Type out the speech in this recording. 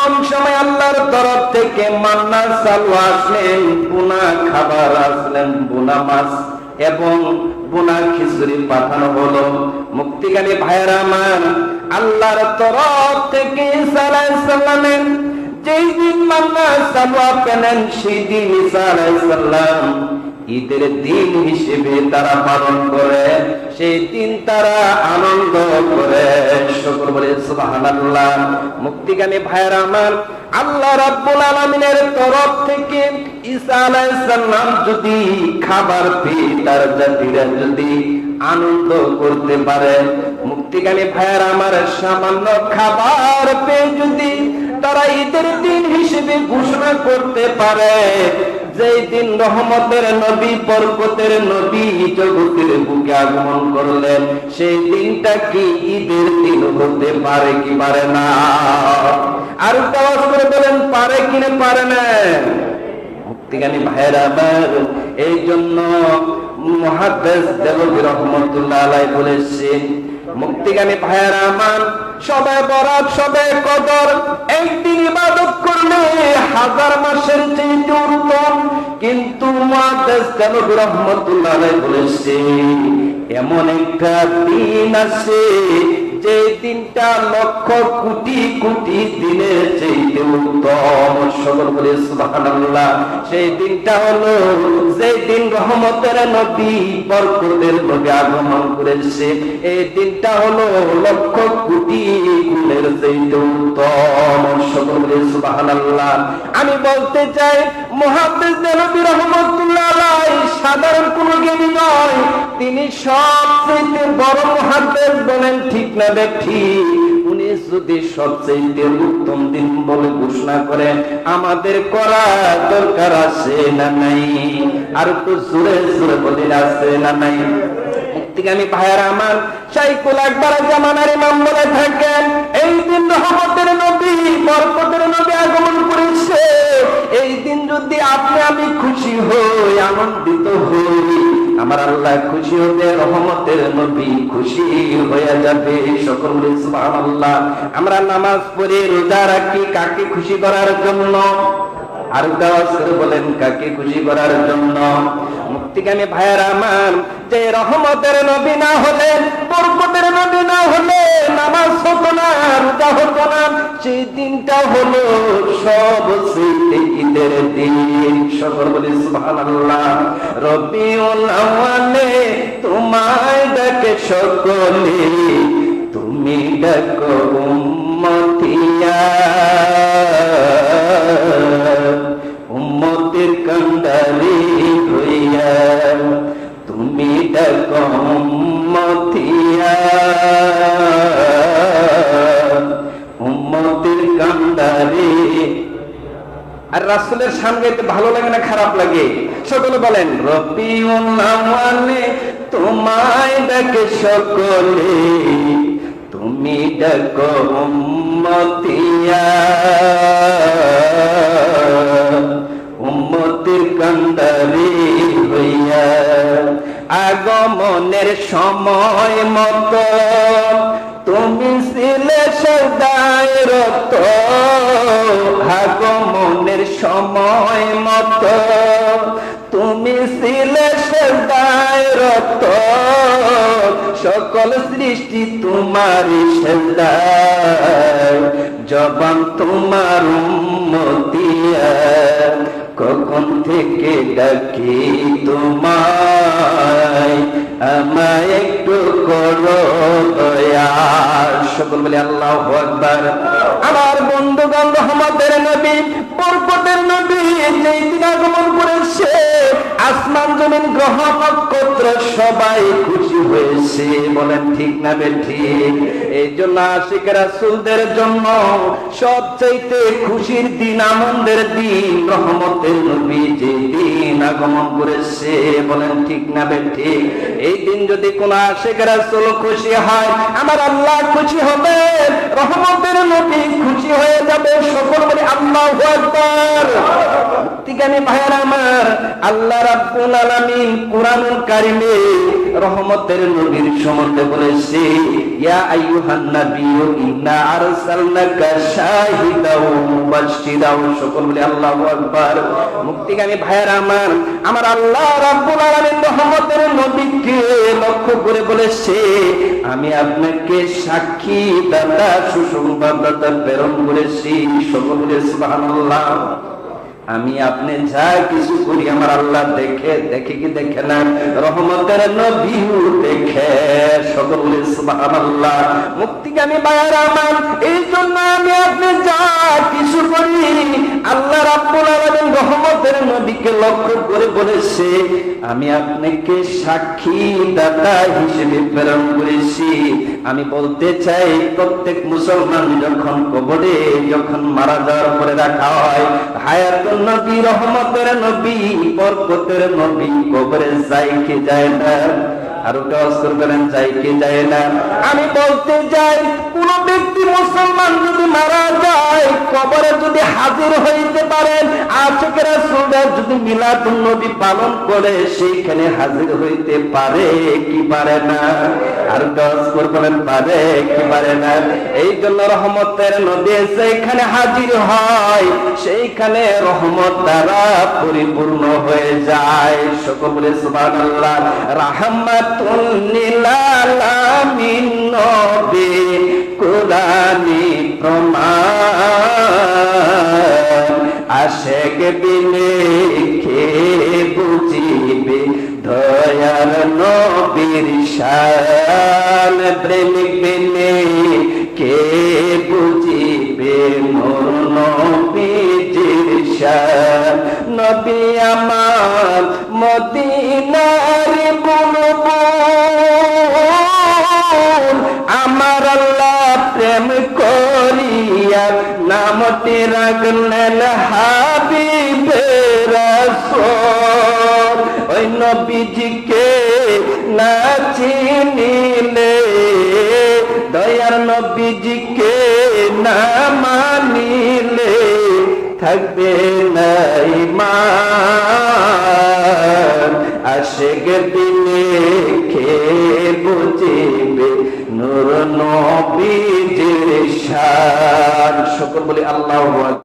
এমন সময় আল্লাহর তরফ থেকে মান্না সালওয়া আসলেন, বুনা খাবার আসলেন, বুনা মাছ এবং বুনা খিচুড়ি পাঠানো হলো। মুক্তিকামী ভাইয়েরা আমার, আল্লাহর তরফ থেকে ঈসা আলাইহিস সালামের যেই দিন মান্না সালওয়া পেলেন, সেই দিন ঈসা আলাইহিস সালাম ঈদের দিন হিসেবে তারা পালন করে, সেই দিন তারা আনন্দ করে। শুকর বলে সুবহানাল্লাহ। মুক্তিকামী ভাইয়েরা আমার, আল্লাহ রাব্বুল আলামিনের তরফ থেকে ঈসা আলাইহিস সালাম যদি খাবার পেয়ে তার জাতিরা যদি আনন্দ করতে পারে, মুক্তিকামী ভাইয়েরা আমার, সামান্য খাবার পেয়ে যদি তারা ঈদের দিন হিসেবে ঘোষণা করতে পারে, যেই দিন রহমতের নবী, বরকতের নবী জগতের বুকে আগমন করলেন, সেই দিনটা কি ঈদের দিন হতে পারে কি পারে না? আর আওয়াজ করে বলেন, পারে কিনা পারে না? মুক্তিকামী ভাইয়েরা আমার, এই জন্য মুহাদ্দিস দেলভী রাহমাতুল্লাহ আলাইহি বলেছেন, মুক্তিকামী ভাইয়েরা আমার, সবে বরাত, সবে কদর একদিন ইবাদত করলে হাজার মাসের চেয়ে উত্তম। কিন্তু মুহাদ্দিস দেলভী রাহমাতুল্লাহ আলাইহি বলেছেন, এমন একটা দিন আছে যে দিনটা লক্ষ কোটি কোটি দিনের চেয়ে উত্তম। সকল বলে সুবহানাল্লাহ। সেই দিনটা হলো যে দিন রহমতের নবী, বরকতের নবী আগমন করেছে, এই দিনটা হলো লক্ষ কোটি গুণের চেয়ে উত্তম। সকল বলে সুবহানাল্লাহ। আমি বলতে চাই, মুহাদ্দিস দেলভী রাহমাতুল্লাহ আলাইহি সাধারণ কোনো জ্ঞানী নয়, তিনি সবচেয়ে বড় মুহাদ্দিস। বলেন ঠিক না ঠিক? উনি যদি সবচেয়ে উত্তম দিন বলে ঘোষণা করেন, আমাদের করা দরকার আছে না নাই? আর তো জোরে জোরে বলে আছে না নাই? মুক্তিকামী ভাইয়েরা আমার, শাইখুল আকবর জামানার ইমাম বলে থাকেন, এই দিন রহমতের নবী, বরকতের নবী আগমন করেছে, এই দিন যদি আপনি আমি খুশি হই, আনন্দিত হই, আমার আল্লাহ খুশি হবে, রহমতের নবী খুশি হয়ে যাবে। সকল বলে সুবহানাল্লাহ। আমরা নামাজ পড়ে রোজা রাখি কাকে খুশি করার জন্য? আর আওয়াজ করে বলেন, কাকে খুশি করার জন্য? মুক্তিকামী ভাইয়েরা আমার, যে রহমতের নবী না হলে, বরকতের নবী না হলে নামাজ হতো না, রোজা হতো না। সেই দিনটা হলো সবচেয়ে ঈদের দিন। সকল বলি সুবহানাল্লাহ। রবিউল আউয়ালে তোমায় ডাকে সকলে, তুমি ডাকো উম্মতিয়া, উম্মতের কান্ডারি হইয়া, তুমি ডাকো উম্মতিয়া, উম্মতের কান্ডারি। আর রাসূলের সামনে ভালো লাগে না খারাপ লাগে? সকলে বলেন, রবিউল আউয়ালে তোমায় ডাকে সকলে, তুমি ডাকো উম্মতিয়া, উম্মতের কান্ডারি হইয়া। আগমনের সময় মতো তুমি ছিলে সদায় রত, আগমনের সময় মতো তুমি ছিলে সদায় রত, সকল সৃষ্টি তোমারই সেজদায়, জবান তোমার উম্মতিয়া, কখন থেকে ডাকি তোমায়, আমায় একটু করো দয়া। সকল বলে আল্লাহু আকবার। আমার বন্ধুগণ, রহমতের নবী, বরকতের নবী যেই দিন আগমন করেছে, আসমান জমিন গ্রহ নক্ষত্র সবাই খুশি হয়েছে। বলেন ঠিক না ঠিক? এই জন্য আশিক রাসূলদের জন্য সবচাইতে খুশির দিন, আনন্দের দিন রহমতের নবী যে দিন আগমন করেছে। বলেন ঠিক না ঠিক? এই দিন যদি কোন আশিক রাসূল খুশি হয়, আমার আল্লাহ খুশি হবে, রহমতের নবী খুশি হয়ে যাবে। সকল বলি আল্লাহু আকবার। মুক্তিকামী ভাইয়েরা আমার, আল্লাহ রাব্বুল আলামিন কুরআনুল কারীমে রহমতের নবীর সম্বন্ধে বলেছে, ইয়া আইয়ুহান নাবিয়্যু ইন্না আরসালনাকা শাহিদাও ওয়া মুবাশশিরাও। সকল বলে আল্লাহু আকবার। মুক্তিগামী ভাইয়েরা আমার আল্লাহ রাব্বুল আলামিন রহমতের নবীকে লক্ষ্য করে বলেছে, আমি আপনাকে সাক্ষী দাতা সুসংবাদদাতা প্রেরণ করেছি। সকল বলে সুবহানাল্লাহ। আমি আপনি যা কিছু করি আমার আল্লাহ দেখে, দেখে কি দেখে না? রহমতের নবীও দেখে। সকলে সুবহানাল্লাহ। মুক্তিগামী ভাইয়েরা আমার, এই জন্য আমি আপনি যা কিছু করি আল্লাহ রাব্বুল আলামিন রহমতের নবীকে লক্ষ্য করে বলেছে, আমি আপনাকে সাক্ষী দাতা হিসেবে প্রেরণ করেছি। আমি বলতে চাই, প্রত্যেক মুসলমান যখন কবরে যখন মারা যাওয়ার পরে রাখা হয়, হায়াতুন নবী রহমতের নবী বরকতের নবী কবরে যায় কি যায় না? আর ওয়াজ করবেন, যায় কি যায় না? আমি বলতে চাই, কোন ব্যক্তি মুসলমান যদি মারা যায়, কবরে যদি হাজির হইতে পারেন, আশিক রাসূলরা যদি মিলাদুন নবী পালন করে সেইখানে হাজির হইতে পারে কি পারে না? আর ওয়াজ করবেন, পারে কি পারে না? এই জন্য রহমতের নবী যেখানে হাজির হয় সেইখানে রহমত দ্বারা পরিপূর্ণ হয়ে যায়। সকলে সুবহানাল্লাহ। রাহমাতুল লিল আলামিন নবী কুরআনি প্রমাণ, আশিক বিনে কে বুঝিবে দয়ার নবীর শান, প্রেমিক বিনে কে বুঝিবে মোর নবীজির শান। নবী আমার মদিনার বুলবুল, আমার আল্লাহ প্রেম করিয়া নামটি রাখলেন হাবিবে রাসূল। ওই নবীজিকে না চিনিলে, দয়ার নবীজিকে না মানিলে থাকবে না ঈমান। আশিক দিনে কে বুঝিবে নূর নবীজির শান। সকল বলি আল্লাহু আকবার।